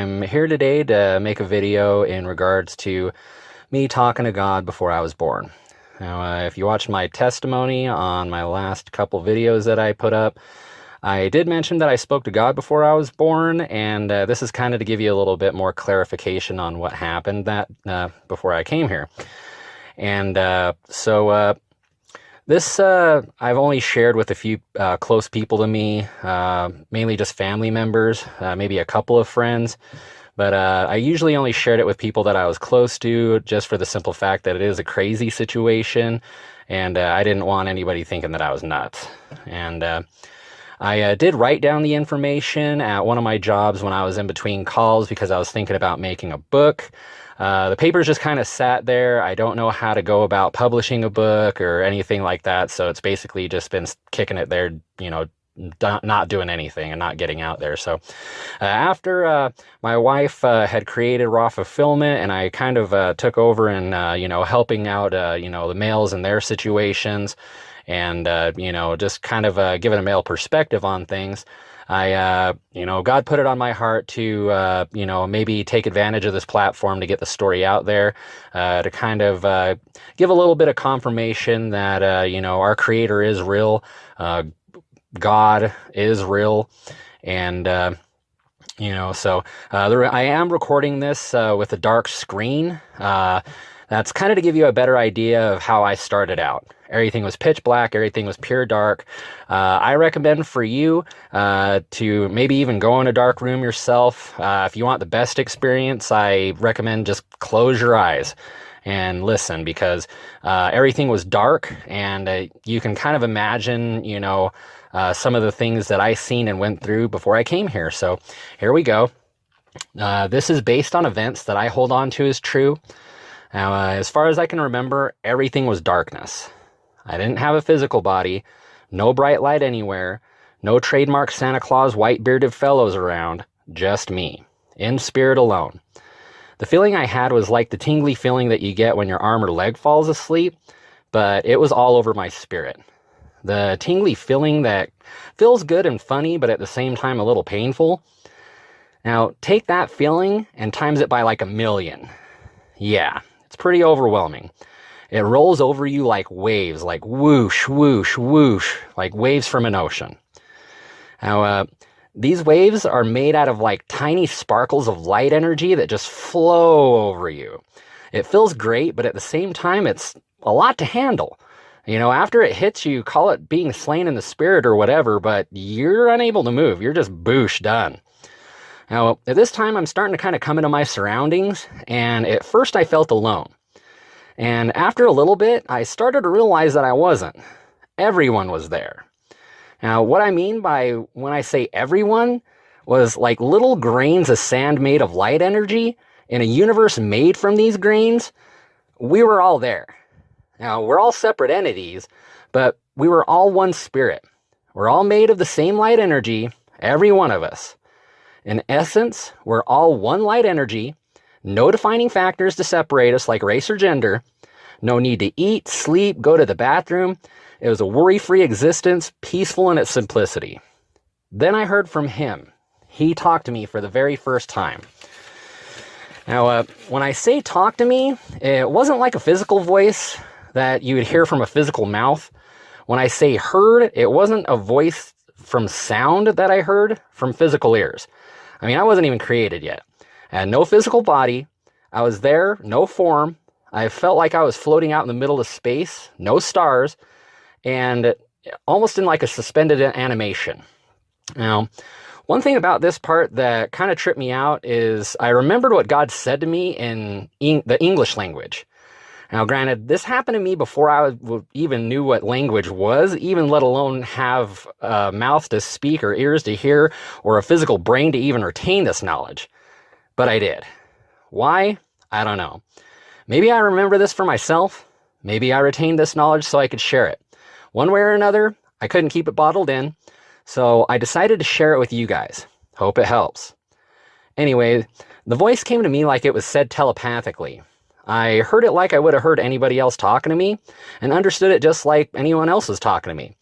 I'm here today to make a video in regards to me talking to God before I was born. Now, if you watched my testimony on my last couple videos that I put up, I did mention that I spoke to God before I was born, and this is kind of to give you a little bit more clarification on what happened before I came here. And this I've only shared with a few close people to me, mainly just family members, maybe a couple of friends. But I usually only shared it with people that I was close to, just for the simple fact that it is a crazy situation, and I didn't want anybody thinking that I was nuts. And I did write down the information at one of my jobs when I was in between calls because I was thinking about making a book. The papers just kind of sat there. I don't know how to go about publishing a book or anything like that, so it's basically just been kicking it there, not doing anything and not getting out there. So after my wife had created Raw Fulfillment, and I kind of took over and helping out the males in their situations, and just kind of giving a male perspective on things, God put it on my heart to maybe take advantage of this platform to get the story out there, to kind of give a little bit of confirmation that our Creator is real. God is real. And, I am recording this with a dark screen. That's kind of to give you a better idea of how I started out. Everything was pitch black. Everything was pure dark. I recommend for you to maybe even go in a dark room yourself. If you want the best experience, I recommend just close your eyes and listen, because everything was dark, and you can kind of imagine, some of the things that I seen and went through before I came here. So here we go. This is based on events that I hold on to as true. Now, as far as I can remember, everything was darkness. I didn't have a physical body, no bright light anywhere, no trademark Santa Claus white-bearded fellows around, just me, in spirit alone. The feeling I had was like the tingly feeling that you get when your arm or leg falls asleep, but it was all over my spirit. The tingly feeling that feels good and funny, but at the same time a little painful. Now, take that feeling and times it by like 1,000,000. Yeah, it's pretty overwhelming. It rolls over you like waves, like whoosh, whoosh, whoosh, like waves from an ocean. Now, these waves are made out of like tiny sparkles of light energy that just flow over you. It feels great, but at the same time, it's a lot to handle. After it hits you, call it being slain in the spirit or whatever, but you're unable to move. You're just boosh, done. Now, at this time, I'm starting to kind of come into my surroundings, and at first I felt alone. And after a little bit, I started to realize that I wasn't. Everyone was there. Now, what I mean by when I say everyone was like little grains of sand made of light energy in a universe made from these grains. We were all there. Now, we're all separate entities, but we were all one spirit. We're all made of the same light energy, every one of us. In essence, we're all one light energy, no defining factors to separate us like race or gender, no need to eat, sleep, go to the bathroom. It was a worry-free existence, peaceful in its simplicity. Then I heard from him. He talked to me for the very first time. Now, when I say talk to me, it wasn't like a physical voice that you would hear from a physical mouth. When I say heard, it wasn't a voice from sound that I heard from physical ears. I mean, I wasn't even created yet. I had no physical body. I was there, no form. I felt like I was floating out in the middle of space, no stars, and almost in like a suspended animation. Now, one thing about this part that kind of tripped me out is I remembered what God said to me in the English language. Now, granted, this happened to me before I even knew what language was, even let alone have a mouth to speak or ears to hear or a physical brain to even retain this knowledge. But I did. Why? I don't know. Maybe I remember this for myself. Maybe I retained this knowledge so I could share it. One way or another, I couldn't keep it bottled in, so I decided to share it with you guys. Hope it helps. Anyway, the voice came to me like it was said telepathically. I heard it like I would have heard anybody else talking to me, and understood it just like anyone else was talking to me.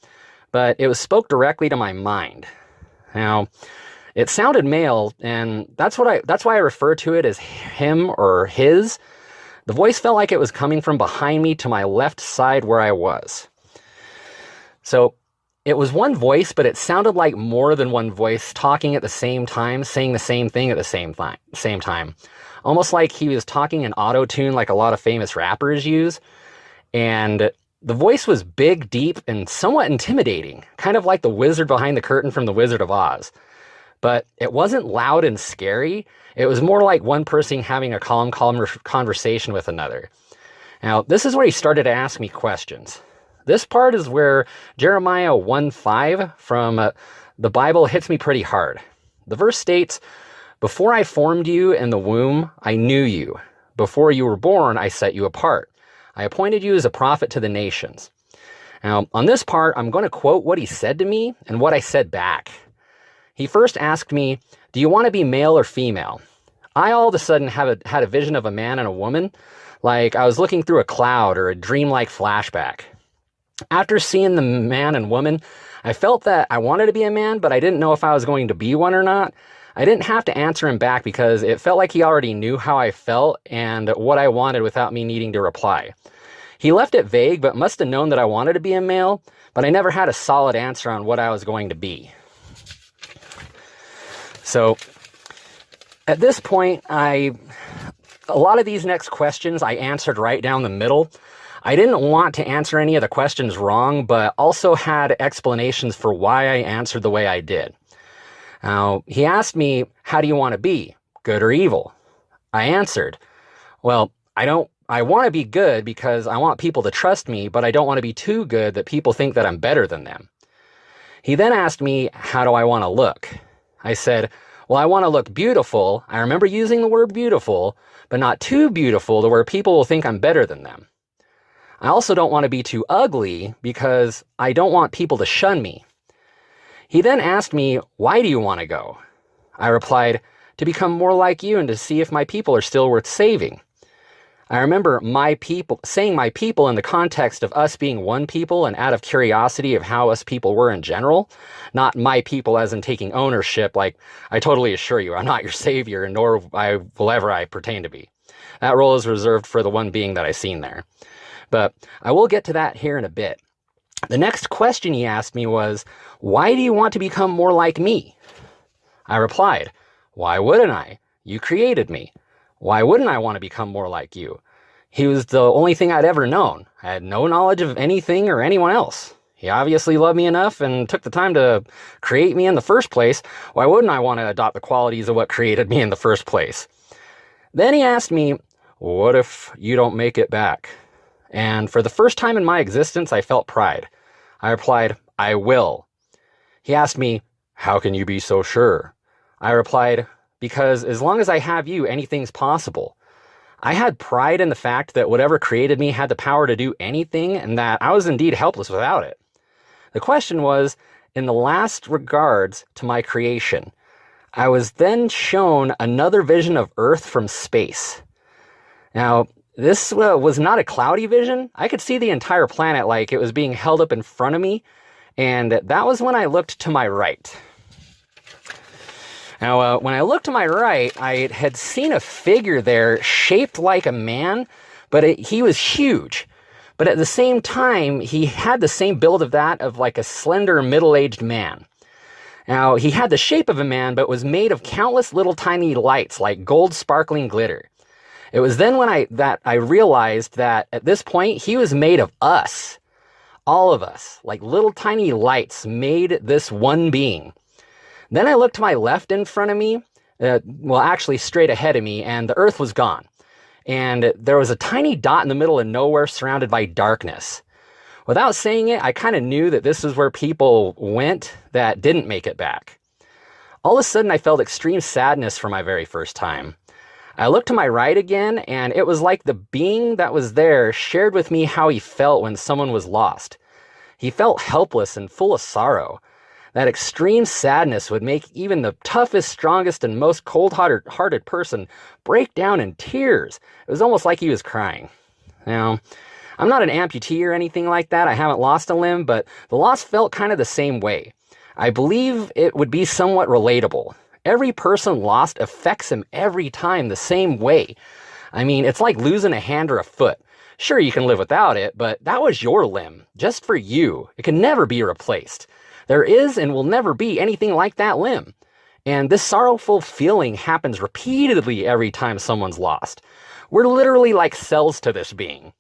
But it was spoke directly to my mind. Now, It sounded male, and that's why I refer to it as him or his. The voice felt like it was coming from behind me to my left side where I was. So it was one voice, but it sounded like more than one voice talking at the same time, saying the same thing at the same time. Almost like he was talking in auto-tune like a lot of famous rappers use. And the voice was big, deep, and somewhat intimidating, kind of like the wizard behind the curtain from The Wizard of Oz. But it wasn't loud and scary. It was more like one person having a calm conversation with another. Now, this is where he started to ask me questions. This part is where Jeremiah 1:5 from the Bible hits me pretty hard. The verse states, "Before I formed you in the womb, I knew you. Before you were born, I set you apart. I appointed you as a prophet to the nations." Now, on this part, I'm going to quote what he said to me and what I said back. He first asked me, "Do you want to be male or female?" I all of a sudden had a vision of a man and a woman, like I was looking through a cloud or a dreamlike flashback. After seeing the man and woman, I felt that I wanted to be a man, but I didn't know if I was going to be one or not. I didn't have to answer him back because it felt like he already knew how I felt and what I wanted without me needing to reply. He left it vague, but must have known that I wanted to be a male, but I never had a solid answer on what I was going to be. So at this point, a lot of these next questions I answered right down the middle. I didn't want to answer any of the questions wrong, but also had explanations for why I answered the way I did. Now, he asked me, "How do you want to be, good or evil?" I answered, "Well, I want to be good because I want people to trust me, but I don't want to be too good that people think that I'm better than them." He then asked me, "How do I want to look?" I said, "Well, I want to look beautiful." I remember using the word beautiful, but not too beautiful to where people will think I'm better than them. I also don't want to be too ugly because I don't want people to shun me. He then asked me, "Why do you want to go?" I replied, "To become more like you and to see if my people are still worth saving." I remember saying my people in the context of us being one people and out of curiosity of how us people were in general, not my people as in taking ownership. Like, I totally assure you, I'm not your savior, nor will ever I pertain to be. That role is reserved for the one being that I seen there. But I will get to that here in a bit. The next question he asked me was, "Why do you want to become more like me?" I replied, "Why wouldn't I? You created me. Why wouldn't I want to become more like you?" He was the only thing I'd ever known. I had no knowledge of anything or anyone else. He obviously loved me enough and took the time to create me in the first place. Why wouldn't I want to adopt the qualities of what created me in the first place? Then he asked me, "What if you don't make it back?" And for the first time in my existence, I felt pride. I replied, "I will." He asked me, "How can you be so sure?" I replied, "Because as long as I have you, anything's possible." I had pride in the fact that whatever created me had the power to do anything and that I was indeed helpless without it. The question was, in the last regards to my creation, I was then shown another vision of Earth from space. Now, this was not a cloudy vision. I could see the entire planet like it was being held up in front of me, and that was when I looked to my right. Now, when I looked to my right, I had seen a figure there shaped like a man, but he was huge. But at the same time, he had the same build of like a slender, middle-aged man. Now, he had the shape of a man, but was made of countless little tiny lights like gold sparkling glitter. It was then when I realized that at this point, he was made of us. All of us, like little tiny lights, made this one being. Then I looked to my left in front of me, actually straight ahead of me, and the earth was gone. And there was a tiny dot in the middle of nowhere surrounded by darkness. Without saying it, I kind of knew that this is where people went that didn't make it back. All of a sudden, I felt extreme sadness for my very first time. I looked to my right again, and it was like the being that was there shared with me how he felt when someone was lost. He felt helpless and full of sorrow. That extreme sadness would make even the toughest, strongest, and most cold-hearted person break down in tears. It was almost like he was crying. Now, I'm not an amputee or anything like that. I haven't lost a limb, but the loss felt kind of the same way. I believe it would be somewhat relatable. Every person lost affects him every time the same way. I mean, it's like losing a hand or a foot. Sure, you can live without it, but that was your limb, just for you. It can never be replaced. There is and will never be anything like that limb. And this sorrowful feeling happens repeatedly every time someone's lost. We're literally like cells to this being.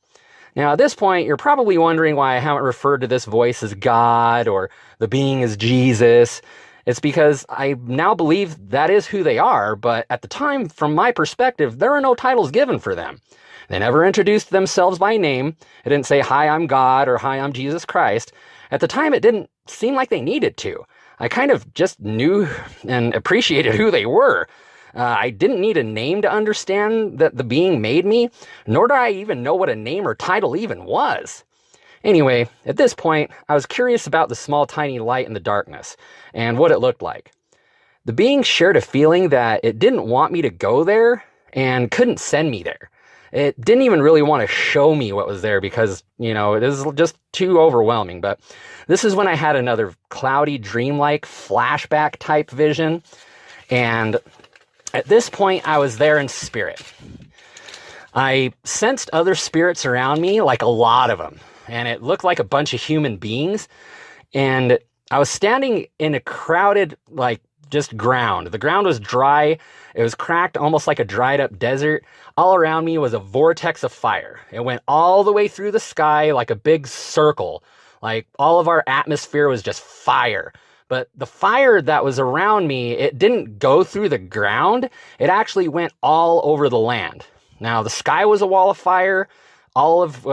Now, at this point, you're probably wondering why I haven't referred to this voice as God or the being as Jesus. It's because I now believe that is who they are, but at the time, from my perspective, there are no titles given for them. They never introduced themselves by name. It didn't say, "Hi, I'm God," or "Hi, I'm Jesus Christ." At the time, it didn't seem like they needed to. I kind of just knew and appreciated who they were. I didn't need a name to understand that the being made me, nor did I even know what a name or title even was. Anyway, at this point, I was curious about the small tiny light in the darkness and what it looked like. The being shared a feeling that it didn't want me to go there and couldn't send me there. It didn't even really want to show me what was there because, it is just too overwhelming. But this is when I had another cloudy, dreamlike, flashback type vision. And at this point, I was there in spirit. I sensed other spirits around me, like a lot of them. And it looked like a bunch of human beings. And I was standing in a crowded, just ground. The ground was dry. It was cracked, almost like a dried up desert. All around me was a vortex of fire. It went all the way through the sky like a big circle. Like all of our atmosphere was just fire. But the fire that was around me, it didn't go through the ground. It actually went all over the land. Now, the sky was a wall of fire. All of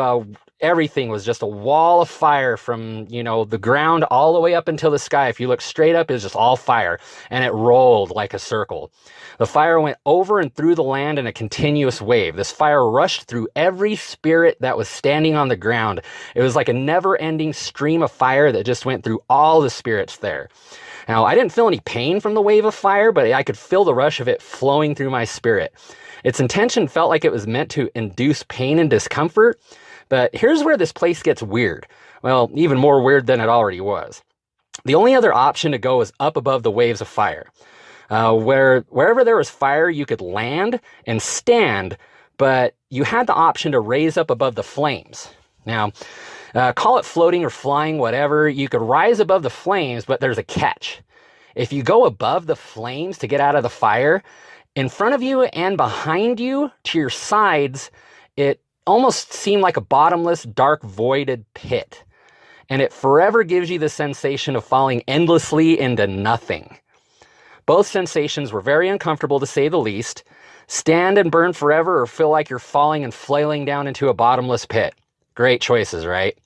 everything was just a wall of fire from, the ground all the way up until the sky. If you look straight up, it was just all fire. And it rolled like a circle. The fire went over and through the land in a continuous wave. This fire rushed through every spirit that was standing on the ground. It was like a never-ending stream of fire that just went through all the spirits there. Now, I didn't feel any pain from the wave of fire, but I could feel the rush of it flowing through my spirit. Its intention felt like it was meant to induce pain and discomfort. But here's where this place gets weird. Well, even more weird than it already was. The only other option to go was up above the waves of fire. Wherever there was fire, you could land and stand, but you had the option to raise up above the flames. Now, call it floating or flying, whatever. You could rise above the flames, but there's a catch. If you go above the flames to get out of the fire, in front of you and behind you, to your sides, it almost seemed like a bottomless, dark, voided pit. And it forever gives you the sensation of falling endlessly into nothing. Both sensations were very uncomfortable, to say the least. Stand and burn forever, or feel like you're falling and flailing down into a bottomless pit. Great choices, right?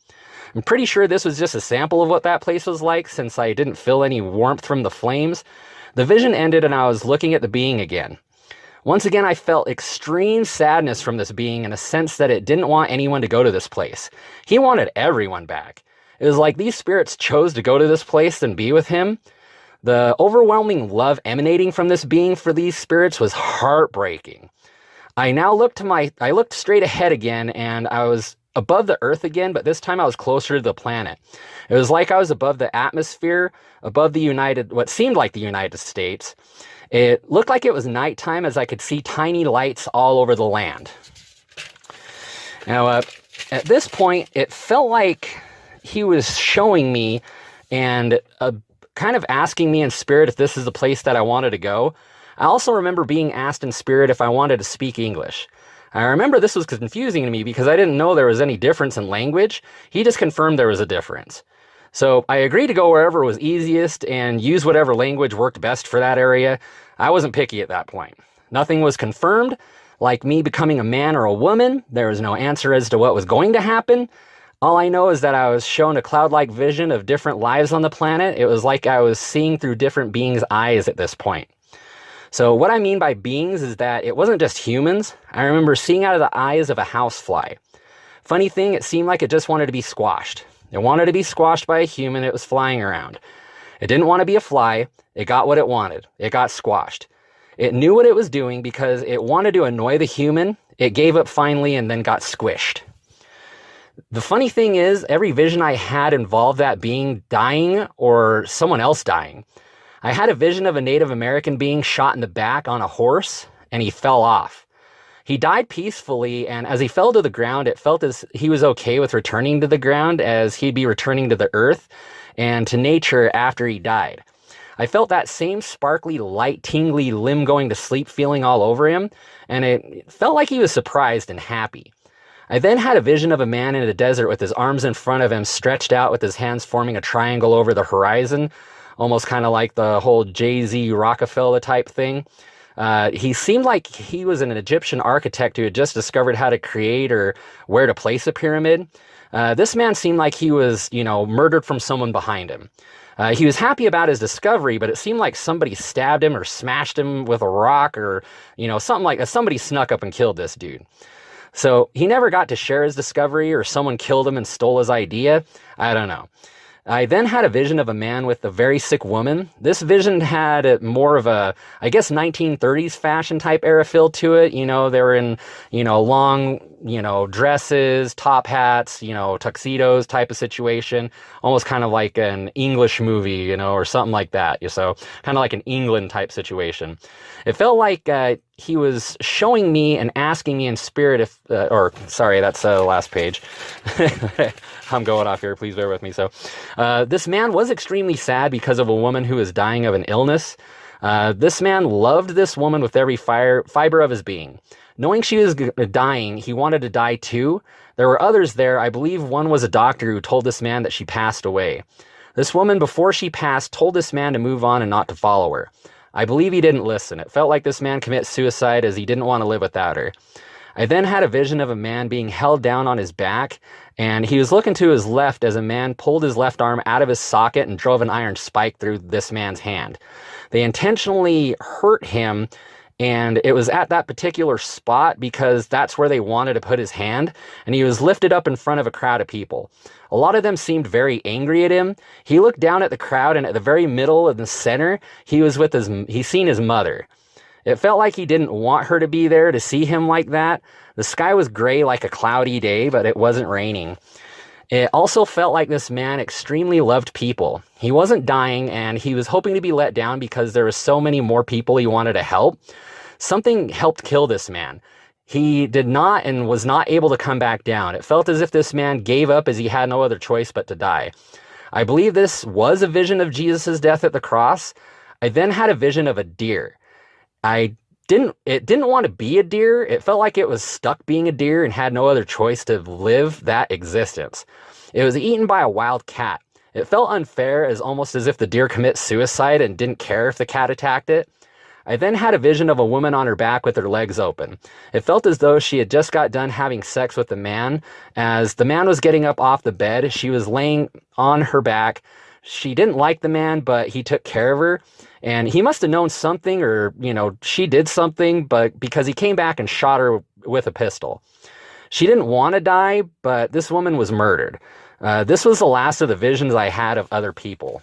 I'm pretty sure this was just a sample of what that place was like, since I didn't feel any warmth from the flames. The vision ended and I was looking at the being again. Once again, I felt extreme sadness from this being, in a sense that it didn't want anyone to go to this place. He wanted everyone back. It was like these spirits chose to go to this place and be with him. The overwhelming love emanating from this being for these spirits was heartbreaking. I looked straight ahead again, and I was above the earth again, but this time I was closer to the planet. It was like I was above the atmosphere, above what seemed like the United States. It looked like it was nighttime, as I could see tiny lights all over the land. Now, at this point, it felt like he was showing me and kind of asking me in spirit if this is the place that I wanted to go. I also remember being asked in spirit if I wanted to speak English. I remember this was confusing to me because I didn't know there was any difference in language. He just confirmed there was a difference. So I agreed to go wherever was easiest and use whatever language worked best for that area. I wasn't picky at that point. Nothing was confirmed, like me becoming a man or a woman. There was no answer as to what was going to happen. All I know is that I was shown a cloud-like vision of different lives on the planet. It was like I was seeing through different beings' eyes at this point. So what I mean by beings is that it wasn't just humans. I remember seeing out of the eyes of a housefly. Funny thing, it seemed like it just wanted to be squashed. It wanted to be squashed by a human. It was flying around. It didn't want to be a fly. It got what it wanted. It got squashed. It knew what it was doing because it wanted to annoy the human. It gave up finally and then got squished. The funny thing is, every vision I had involved that being dying or someone else dying. I had a vision of a Native American being shot in the back on a horse, and he fell off. He died peacefully, and as he fell to the ground, it felt as he was okay with returning to the ground, as he'd be returning to the earth and to nature after he died. I felt that same sparkly, light, tingly, limb going to sleep feeling all over him, and it felt like he was surprised and happy. I then had a vision of a man in a desert with his arms in front of him, stretched out with his hands forming a triangle over the horizon, almost kind of like the whole Jay-Z Rockefeller type thing. He seemed like he was an Egyptian architect who had just discovered how to create or where to place a pyramid. This man seemed like he was, murdered from someone behind him. He was happy about his discovery, but it seemed like somebody stabbed him or smashed him with a rock or, something like that. Somebody snuck up and killed this dude. So he never got to share his discovery, or someone killed him and stole his idea. I don't know. I then had a vision of a man with a very sick woman. This vision had more of a, 1930s fashion type era feel to it. They were in, long, dresses, top hats, tuxedos type of situation. Almost kind of like an English movie, or something like that. So kind of like an England type situation. It felt like he was showing me and asking me in spirit if, that's the last page. I'm going off here. Please bear with me. So this man was extremely sad because of a woman who was dying of an illness. This man loved this woman with every fiber of his being. Knowing she was dying, he wanted to die too. There were others there. I believe one was a doctor who told this man that she passed away. This woman, before she passed, told this man to move on and not to follow her. I believe he didn't listen. It felt like this man committed suicide as he didn't want to live without her. I then had a vision of a man being held down on his back, and he was looking to his left as a man pulled his left arm out of his socket and drove an iron spike through this man's hand. They intentionally hurt him, and it was at that particular spot because that's where they wanted to put his hand, and he was lifted up in front of a crowd of people. A lot of them seemed very angry at him. He looked down at the crowd, and at the very middle of the center, he's seen his mother. It felt like he didn't want her to be there to see him like that. The sky was gray like a cloudy day, but it wasn't raining. It also felt like this man extremely loved people. He wasn't dying, and he was hoping to be let down because there were so many more people he wanted to help. Something helped kill this man. He did not and was not able to come back down. It felt as if this man gave up as he had no other choice but to die. I believe this was a vision of Jesus' death at the cross. I then had a vision of a deer. It didn't want to be a deer. It felt like it was stuck being a deer and had no other choice to live that existence. It was eaten by a wild cat. It felt unfair, almost as if the deer commit suicide and didn't care if the cat attacked it. I then had a vision of a woman on her back with her legs open. It felt as though she had just got done having sex with the man. As the man was getting up off the bed, she was laying on her back. She didn't like the man, but he took care of her. And he must have known something, or, she did something, but because he came back and shot her with a pistol. She didn't want to die, but this woman was murdered. This was the last of the visions I had of other people.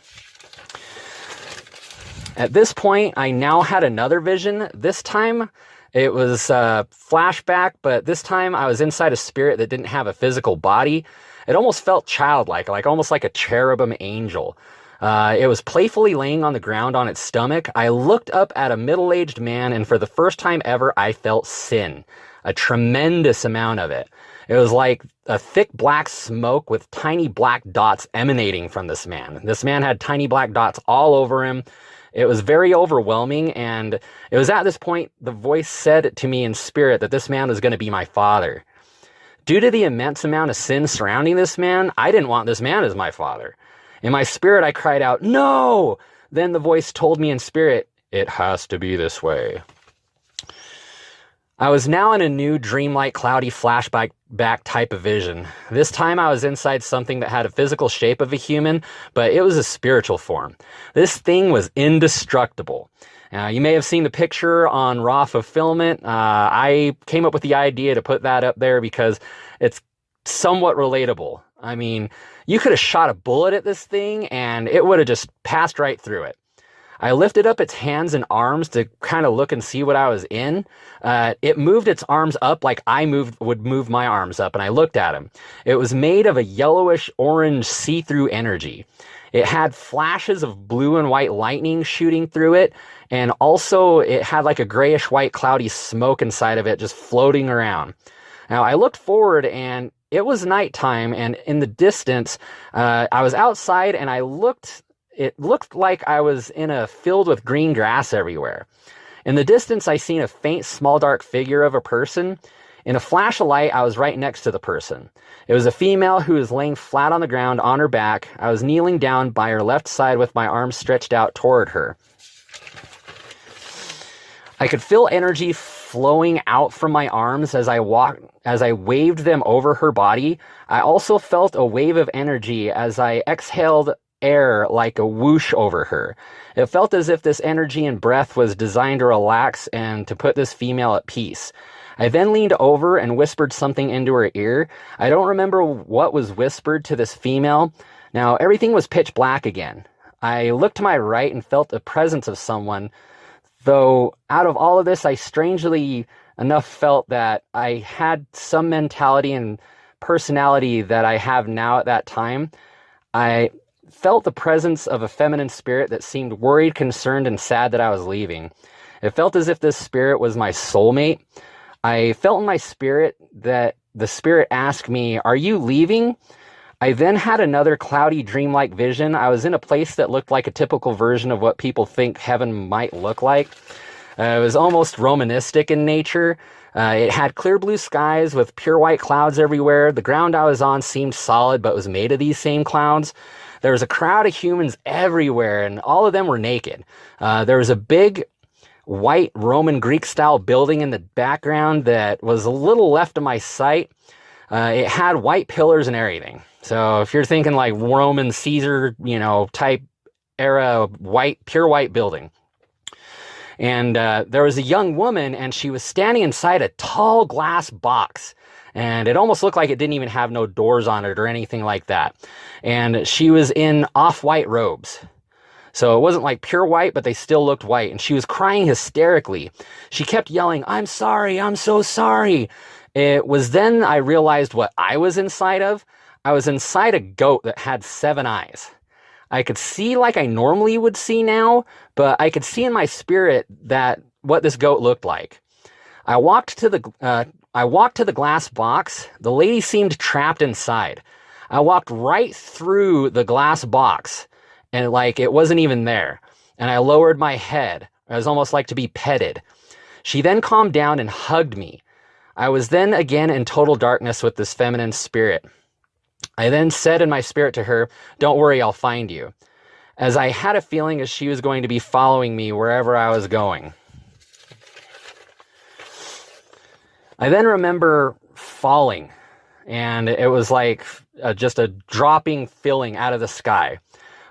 At this point, I now had another vision. This time, it was a flashback, but this time I was inside a spirit that didn't have a physical body. It almost felt childlike, almost like a cherubim angel. It was playfully laying on the ground on its stomach. I looked up at a middle-aged man, and for the first time ever, I felt sin. A tremendous amount of it. It was like a thick black smoke with tiny black dots emanating from this man. This man had tiny black dots all over him. It was very overwhelming, and it was at this point the voice said to me in spirit that this man was going to be my father. Due to the immense amount of sin surrounding this man, I didn't want this man as my father. In my spirit, I cried out, "No!" Then the voice told me in spirit, "It has to be this way." I was now in a new dreamlike, cloudy flashback type of vision. This time I was inside something that had a physical shape of a human, but it was a spiritual form. This thing was indestructible. You may have seen the picture on Raw Fulfillment. I came up with the idea to put that up there because it's somewhat relatable. I mean, you could have shot a bullet at this thing and it would have just passed right through it. I lifted up its hands and arms to kind of look and see what I was in. It moved its arms up like would move my arms up, and I looked at him. It was made of a yellowish orange see-through energy. It had flashes of blue and white lightning shooting through it, and also it had like a grayish white cloudy smoke inside of it just floating around. Now I looked forward, and it was nighttime, and in the distance, I was outside, and it looked like I was in a field with green grass everywhere. In the distance, I seen a faint, small, dark figure of a person. In a flash of light, I was right next to the person. It was a female who was laying flat on the ground on her back. I was kneeling down by her left side with my arms stretched out toward her. I could feel energy flowing out from my arms as I waved them over her body. I also felt a wave of energy as I exhaled air like a whoosh over her. It felt as if this energy and breath was designed to relax and to put this female at peace. I then leaned over and whispered something into her ear. I don't remember what was whispered to this female. Now, everything was pitch black again. I looked to my right and felt the presence of someone, though out of all of this, I strangely enough felt that I had some mentality and personality that I have now at that time. I felt the presence of a feminine spirit that seemed worried, concerned, and sad that I was leaving. It felt as if this spirit was my soulmate. I felt in my spirit that the spirit asked me, "Are you leaving?" I then had another cloudy, dreamlike vision. I was in a place that looked like a typical version of what people think heaven might look like. It was almost Romanistic in nature. It had clear blue skies with pure white clouds everywhere. The ground I was on seemed solid, but was made of these same clouds. There was a crowd of humans everywhere, and all of them were naked. There was a big white Roman Greek-style building in the background that was a little left of my sight. It had white pillars and everything. So if you're thinking like Roman Caesar, type era, pure white building. And there was a young woman, and she was standing inside a tall glass box. And it almost looked like it didn't even have no doors on it or anything like that. And she was in off-white robes. So it wasn't like pure white, but they still looked white. And she was crying hysterically. She kept yelling, "I'm sorry, I'm so sorry." It was then I realized what I was inside of. I was inside a goat that had 7 eyes. I could see like I normally would see now, but I could see in my spirit that what this goat looked like. I walked to the glass box. The lady seemed trapped inside. I walked right through the glass box, and like it wasn't even there. And I lowered my head. It was almost like to be petted. She then calmed down and hugged me. I was then again in total darkness with this feminine spirit. I then said in my spirit to her, "Don't worry, I'll find you," as I had a feeling as she was going to be following me wherever I was going. I then remember falling, and it was like just a dropping feeling out of the sky.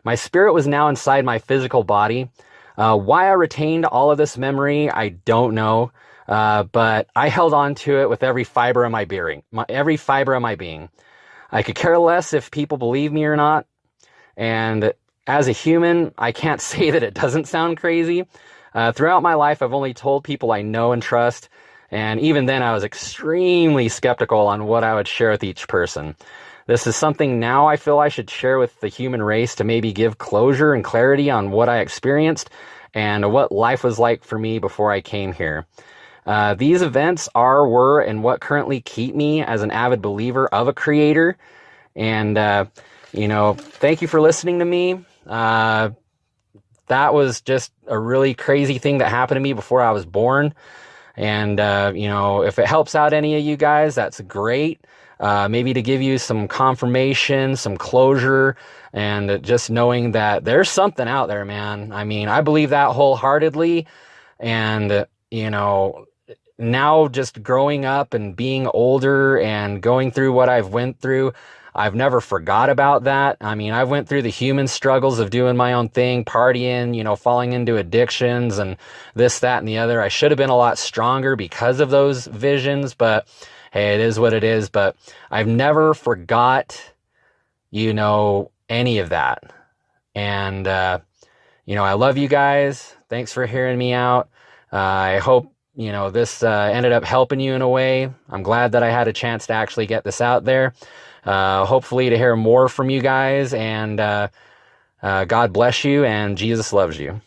My spirit was now inside my physical body. Why I retained all of this memory, I don't know, but I held on to it with every fiber of my being. I could care less if people believe me or not, and as a human, I can't say that it doesn't sound crazy. Throughout my life, I've only told people I know and trust, and even then I was extremely skeptical on what I would share with each person. This is something now I feel I should share with the human race to maybe give closure and clarity on what I experienced and what life was like for me before I came here. These events were, and what currently keep me as an avid believer of a creator. And, thank you for listening to me. That was just a really crazy thing that happened to me before I was born. And, if it helps out any of you guys, that's great. Maybe to give you some confirmation, some closure, and just knowing that there's something out there, man. I mean, I believe that wholeheartedly. And, now just growing up and being older and going through what I've went through, I've never forgot about that. I mean, I went through the human struggles of doing my own thing, partying, falling into addictions and this, that, and the other. I should have been a lot stronger because of those visions, but hey, it is what it is. But I've never forgot, any of that. And, I love you guys. Thanks for hearing me out. I hope, this ended up helping you in a way. I'm glad that I had a chance to actually get this out there. Hopefully to hear more from you guys, and God bless you, and Jesus loves you.